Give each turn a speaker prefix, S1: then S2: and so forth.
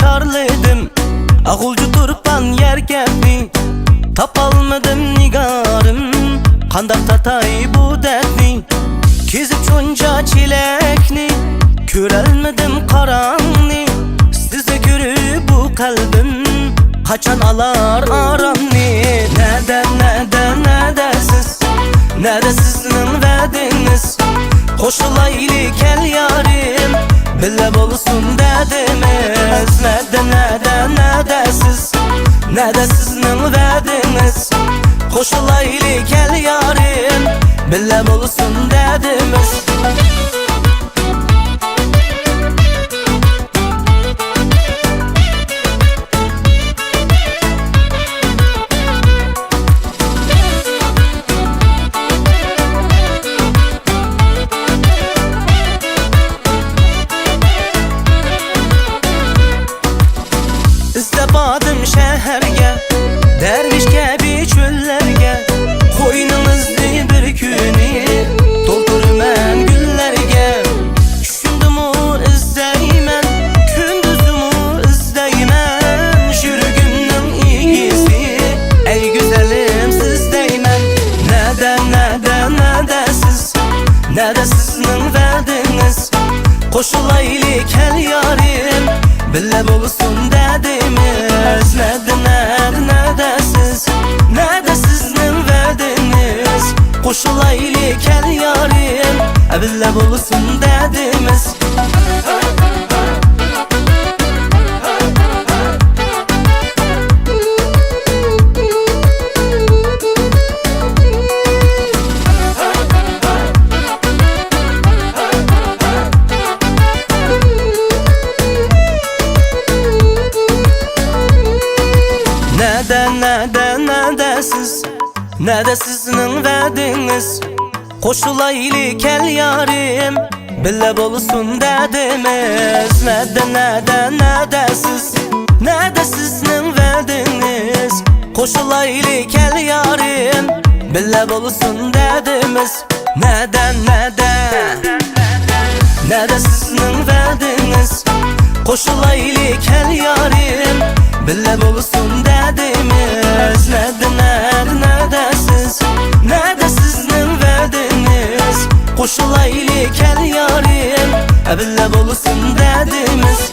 S1: çarladım. Ağulcu turpan yer geldi, tapalmadım nigarım. Kandak tatay bu dertni, kezip çonca çilekni. Körelmedim karanni, size göre bu kalbim kaçan alar aramni. Nede sizin verdiniz, koşulaylı kel yarim, bile bulsun dediniz. Nede sizin verdiniz, koşulaylı kel yarim, bile bulsun dediniz. İstebadım şehirge, derviş gibi çöllerge, koynunuzda bir günü doldurmen güllerge. Düşündümü izleymen, gündüzümü izleymen, yürügümün iyisi, ey güzelim sizdeymen. Nede sizin verdiniz, koşulaylı kel yarim, bile bulsun dedimiz. Nede sizin verdiniz, koşulaylı kel yarim, bile bulsun dedimiz. Nede sizin verdiniz, koşulaylı kel yarim, bile bulsun dedimiz. Nede sizin verdiniz, koşulaylı kel yarim, bile bulsun dedimiz. Nede sizin verdiniz, koşulaylı kel yarim, bile bulsun dedimiz. Nede sizin verdiniz, koşulaylı kel yarim, bile bulsun dedimiz.